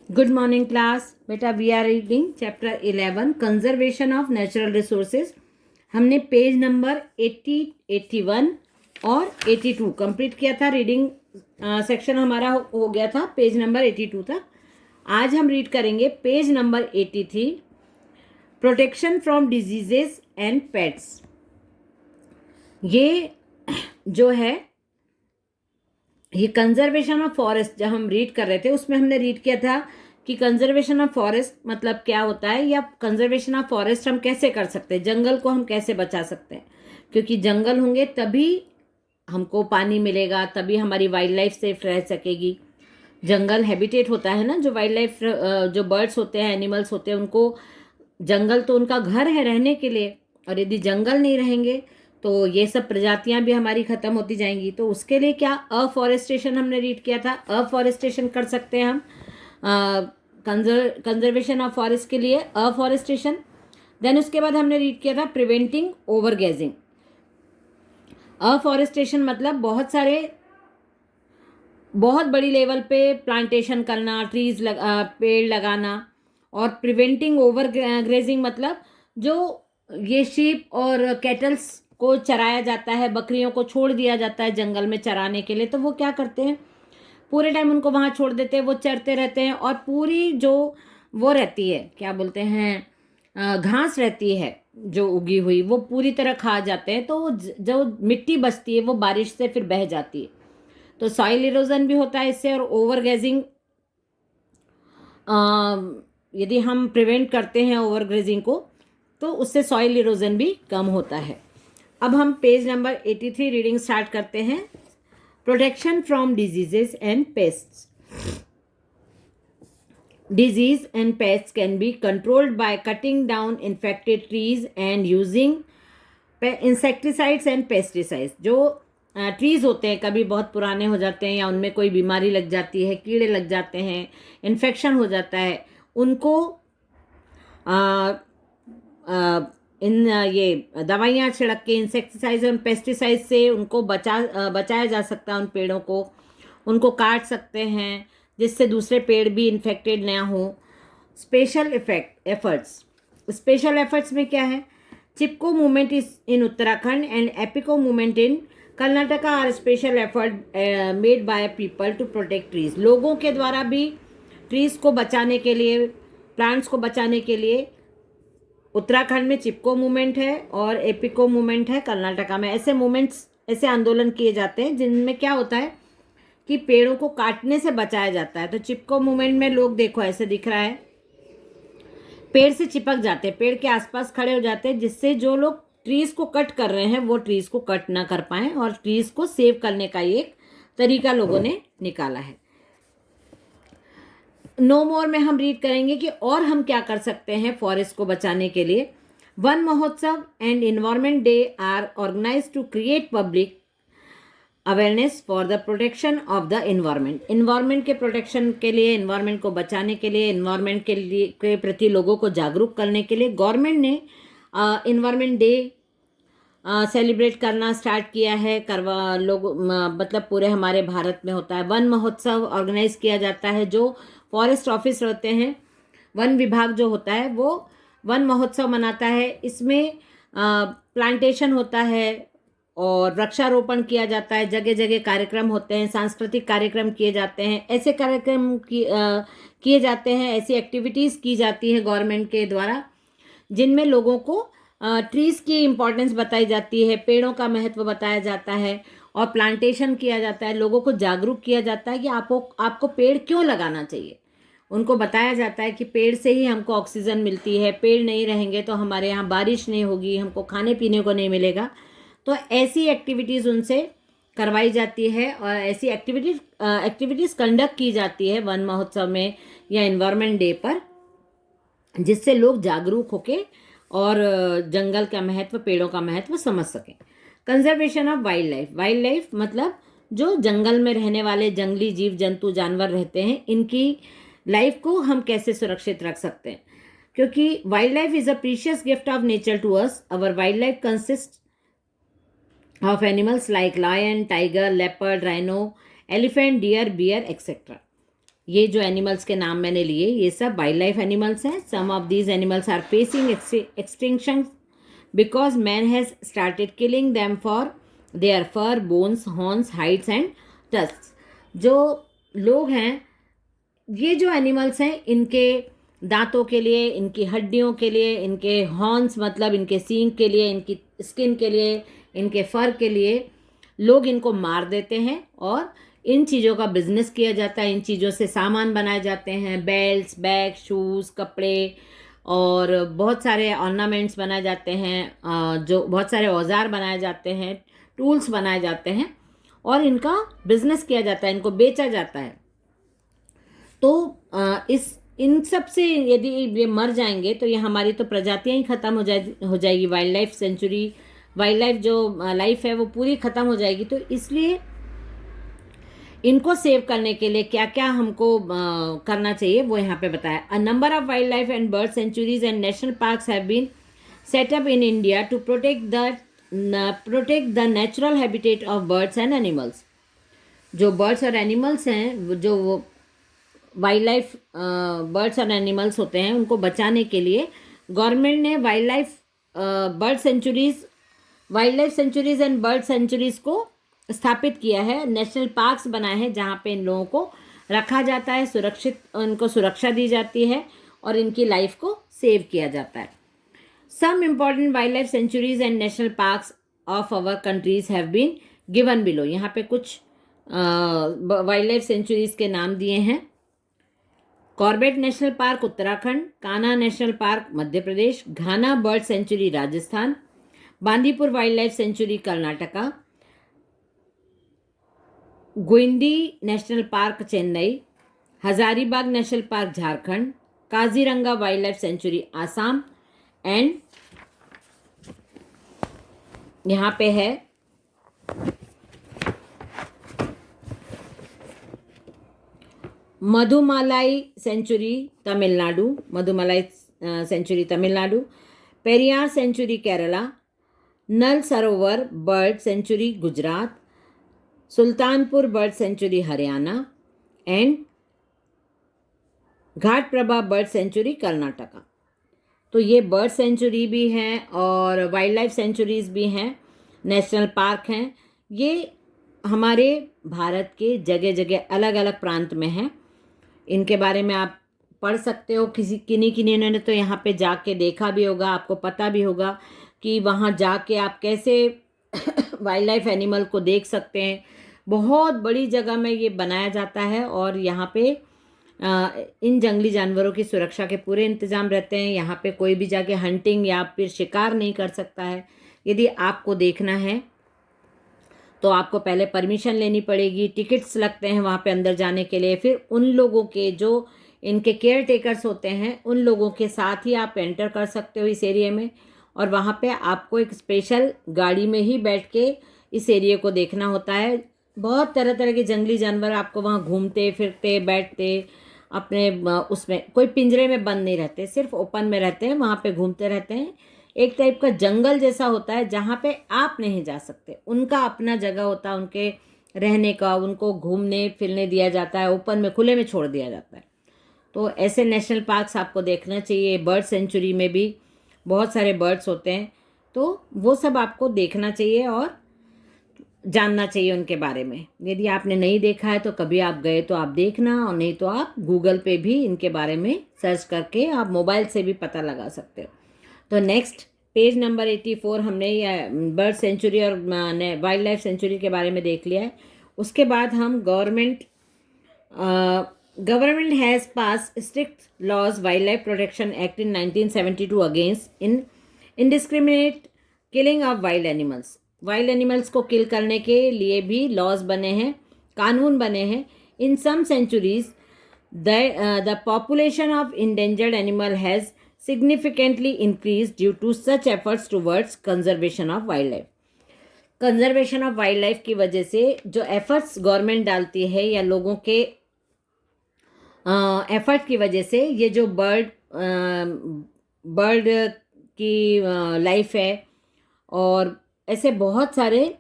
Good morning class. बेटा we are reading chapter 11 conservation of natural resources. हमने page number 80, 81 और 82 complete किया था। रीडिंग सेक्शन हमारा हो गया था पेज नंबर 82 तक। आज हम रीड करेंगे page number 83, protection from diseases and pets. ये जो है ये कंजर्वेशन ऑफ फॉरेस्ट जब हम रीड कर रहे थे उसमें हमने रीड किया था कि कंजर्वेशन ऑफ फॉरेस्ट मतलब क्या होता है, या कंजर्वेशन ऑफ फॉरेस्ट हम कैसे कर सकते हैं, जंगल को हम कैसे बचा सकते हैं। क्योंकि जंगल होंगे तभी हमको पानी मिलेगा, तभी हमारी वाइल्ड लाइफ सेफ रह सकेगी। जंगल हैबिटेट होता है ना, जो वाइल्ड लाइफ जो बर्ड्स होते हैं, एनिमल्स होते हैं, उनको जंगल तो उनका घर है रहने के लिए। और यदि जंगल नहीं रहेंगे तो ये सब प्रजातियां भी हमारी खत्म होती जाएंगी। तो उसके लिए क्या अफॉरेस्टेशन हमने रीड किया था, अफॉरेस्टेशन कर सकते हैं हम। कंजर्वेशन ऑफ फॉरेस्ट के लिए अफॉरेस्टेशन। देन उसके बाद हमने रीड किया था प्रिवेंटिंग ओवरगेजिंग। अफॉरेस्टेशन मतलब बहुत बड़ी लेवल पे प्लांटेशन करना, पेड़ लगाना। और प्रिवेंटिंग ओवर ग्रेजिंग मतलब जो ये शीप और कैटल्स को चराया जाता है, बकरियों को छोड़ दिया जाता है जंगल में चराने के लिए, तो वो क्या करते हैं, पूरे टाइम उनको वहाँ छोड़ देते हैं, वो चरते रहते हैं। और पूरी जो वो रहती है, क्या बोलते हैं, घास रहती है जो उगी हुई, वो पूरी तरह खा जाते हैं। तो जो मिट्टी बचती है वो बारिश से फिर बह जाती है। तो सॉइल इरोजन भी होता है इससे। और ओवर गैजिंग, यदि हम प्रिवेंट करते हैं ओवर ग्रेजिंग को तो उससे सॉइल इरोजन भी कम होता है। अब हम पेज नंबर 83 रीडिंग स्टार्ट करते हैं। Protection from diseases and pests. Disease and pests can be controlled by cutting down infected trees and using insecticides and pesticides. जो ट्रीज होते हैं कभी बहुत पुराने हो जाते हैं या उनमें कोई बीमारी लग जाती है, कीड़े लग जाते हैं, इन्फेक्शन हो जाता है, उनको ये दवाइयाँ छिड़क के इंसेक्टिसाइड्स और पेस्टिसाइड से उनको बचाया जा सकता है। उन पेड़ों को उनको काट सकते हैं जिससे दूसरे पेड़ भी इन्फेक्टेड ना हो। स्पेशल एफर्ट्स में क्या है, Chipko movement is in Uttarakhand and Appiko movement in Karnataka are special effort made by people to protect trees. लोगों के द्वारा भी ट्रीज को बचाने के लिए, प्लांट्स को बचाने के लिए उत्तराखंड में चिपको मूवमेंट है और एपिको मूवमेंट है कर्नाटका में। ऐसे मूवमेंट्स, ऐसे आंदोलन किए जाते हैं जिनमें क्या होता है कि पेड़ों को काटने से बचाया जाता है। तो चिपको मूवमेंट में लोग देखो ऐसे दिख रहा है, पेड़ से चिपक जाते हैं, पेड़ के आसपास खड़े हो जाते हैं, जिससे जो लोग ट्रीज को कट कर रहे हैं वो ट्रीज को कट ना कर पाए और ट्रीज को सेव करने का एक तरीका लोगों ने निकाला है। नो मोर में हम रीड करेंगे कि और हम क्या कर सकते हैं फॉरेस्ट को बचाने के लिए। Van Mahotsav and environment day are organised to create public awareness for the protection of the environment. Environment के प्रोटेक्शन के लिए, एनवायरमेंट को बचाने के लिए, एनवायरमेंट के प्रति लोगों को जागरूक करने के लिए गवर्नमेंट ने एनवायरमेंट डे सेलिब्रेट करना स्टार्ट किया है। मतलब पूरे हमारे भारत में होता है। वन महोत्सव ऑर्गेनाइज किया जाता है, जो फॉरेस्ट ऑफिस रहते हैं, वन विभाग जो होता है वो वन महोत्सव मनाता है। इसमें प्लांटेशन होता है और वृक्षारोपण किया जाता है, जगह जगह कार्यक्रम होते हैं, सांस्कृतिक कार्यक्रम किए जाते हैं। ऐसे कार्यक्रम किए जाते हैं, ऐसी एक्टिविटीज़ की जाती है गवर्नमेंट के द्वारा जिनमें लोगों को ट्रीज़ की इम्पोर्टेंस बताई जाती है, पेड़ों का महत्व बताया जाता है और प्लांटेशन किया जाता है। लोगों को जागरूक किया जाता है कि आपको पेड़ क्यों लगाना चाहिए। उनको बताया जाता है कि पेड़ से ही हमको ऑक्सीजन मिलती है, पेड़ नहीं रहेंगे तो हमारे यहाँ बारिश नहीं होगी, हमको खाने पीने को नहीं मिलेगा। तो ऐसी एक्टिविटीज़ उनसे करवाई जाती है और ऐसी एक्टिविटीज़ कंडक्ट की जाती है वन महोत्सव में या एनवायरनमेंट डे पर, जिससे लोग जागरूक होके और जंगल का महत्व, पेड़ों का महत्व समझ सकें। कंजर्वेशन ऑफ वाइल्ड लाइफ मतलब जो जंगल में रहने वाले जंगली जीव जंतु जानवर रहते हैं, इनकी लाइफ को हम कैसे सुरक्षित रख सकते हैं। क्योंकि wildlife is a precious gift of nature to us. Our wildlife consist of animals like lion, tiger, leopard, rhino, elephant, deer, bear, etc. ये जो एनिमल्स के नाम मैंने लिए ये सब वाइल्ड लाइफ एनिमल्स हैं. Some of these animals are facing extinction because man has started killing them for their fur, bones, horns, hides and tusks. जो लोग हैं, ये जो एनिमल्स हैं, इनके दांतों के लिए, इनकी हड्डियों के लिए, इनके हॉर्न्स मतलब इनके सींग के लिए, इनकी स्किन के लिए, इनके फर के लिए लोग इनको मार देते हैं और इन चीज़ों का बिजनेस किया जाता है. इन चीज़ों से सामान बनाए जाते हैं, बेल्ट्स, बैग, शूज़, कपड़े और बहुत सारे ऑर्नामेंट्स बनाए जाते हैं, जो बहुत सारे औजार बनाए जाते हैं, टूल्स बनाए जाते हैं और इनका बिजनेस किया जाता है, इनको बेचा जाता है. तो इन सब से यदि ये मर जाएंगे तो ये हमारी तो प्रजातियां ही ख़त्म हो जाएगी. Wild life sanctuary, wild life जो लाइफ है वो पूरी ख़त्म हो जाएगी. तो इसलिए इनको सेव करने के लिए क्या क्या हमको करना चाहिए वो यहाँ पे बताया. A number of wildlife and bird sanctuaries and national parks have been set up in India to protect the natural habitat of birds and animals. जो बर्ड्स और एनिमल्स हैं, जो वाइल्ड लाइफ बर्ड्स और animals होते हैं, उनको बचाने के लिए गवर्नमेंट ने wildlife sanctuaries and bird sanctuaries को स्थापित किया है. नेशनल पार्क्स बनाए हैं जहाँ पे इन लोगों को रखा जाता है, उनको सुरक्षा दी जाती है और इनकी लाइफ को सेव किया जाता है. Some important wildlife sanctuaries and national parks of our countries have been given below. यहाँ पे कुछ वाइल्ड लाइफ सेंचुरीज के नाम दिए हैं. Corbett national park Uttarakhand, Kanha national park Madhya Pradesh, Ghana bird sanctuary Rajasthan, Bandipur wild life sanctuary Karnataka, Guindy national park Chennai, Hazaribagh national park Jharkhand, Kaziranga wild life sanctuary Assam and यहाँ पे है मधुमालाई century Tamil Nadu, Periyar century Kerala, null Sarovar bird sanctuary Gujarat, Sultanpur bird sanctuary Haryana and Ghat Prabha bird sanctuary Karnataka. तो ये bird sanctuary भी हैं और wildlife centuries भी हैं, नेशनल पार्क हैं. ये हमारे भारत के जगह जगह अलग अलग प्रांत में हैं. इनके बारे में आप पढ़ सकते हो. किन्हीं ने तो यहाँ पे जाके देखा भी होगा, आपको पता भी होगा कि वहाँ जाके आप कैसे वाइल्ड लाइफ एनिमल को देख सकते हैं. बहुत बड़ी जगह में ये बनाया जाता है और यहाँ पे इन जंगली जानवरों की सुरक्षा के पूरे इंतज़ाम रहते हैं. यहाँ पे कोई भी जाके हंटिंग या फिर शिकार नहीं कर सकता है. यदि आपको देखना है तो आपको पहले परमिशन लेनी पड़ेगी, टिकट्स लगते हैं वहाँ पे अंदर जाने के लिए. फिर उन लोगों के जो इनके केयर टेकर्स होते हैं उन लोगों के साथ ही आप एंटर कर सकते हो इस एरिया में. और वहाँ पे आपको एक स्पेशल गाड़ी में ही बैठ के इस एरिया को देखना होता है. बहुत तरह तरह के जंगली जानवर आपको वहाँ घूमते फिरते बैठते अपने उसमें, कोई पिंजरे में बंद नहीं रहते, सिर्फ ओपन में रहते हैं, वहाँ पे घूमते रहते हैं. एक टाइप का जंगल जैसा होता है जहाँ पे आप नहीं जा सकते. उनका अपना जगह होता है उनके रहने का, उनको घूमने फिरने दिया जाता है, ओपन में खुले में छोड़ दिया जाता है. तो ऐसे नेशनल पार्क्स आपको देखना चाहिए. बर्ड सेंचुरी में भी बहुत सारे बर्ड्स होते हैं, तो वो सब आपको देखना चाहिए और जानना चाहिए उनके बारे में. यदि आपने नहीं देखा है तो कभी आप गए तो आप देखना, और नहीं तो आप गूगल पे भी इनके बारे में सर्च करके आप मोबाइल से भी पता लगा सकते हो. तो नेक्स्ट पेज नंबर 84 हमने बर्ड सेंचुरी और वाइल्ड लाइफ सेंचुरी के बारे में देख लिया है. उसके बाद हम government has pass strict laws wildlife protection act in 1972 against indiscriminate killing of wild animals. Wild animals को किल करने के लिए भी लॉज बने हैं, कानून बने हैं. In some centuries the population of endangered animal has significantly increased due to such efforts towards conservation of wildlife. Conservation of wild life की वजह से जो एफर्ट्स गवर्नमेंट डालती है या लोगों के एफर्ट की वजह से ये जो बर्ड की लाइफ है और ऐसे बहुत सारे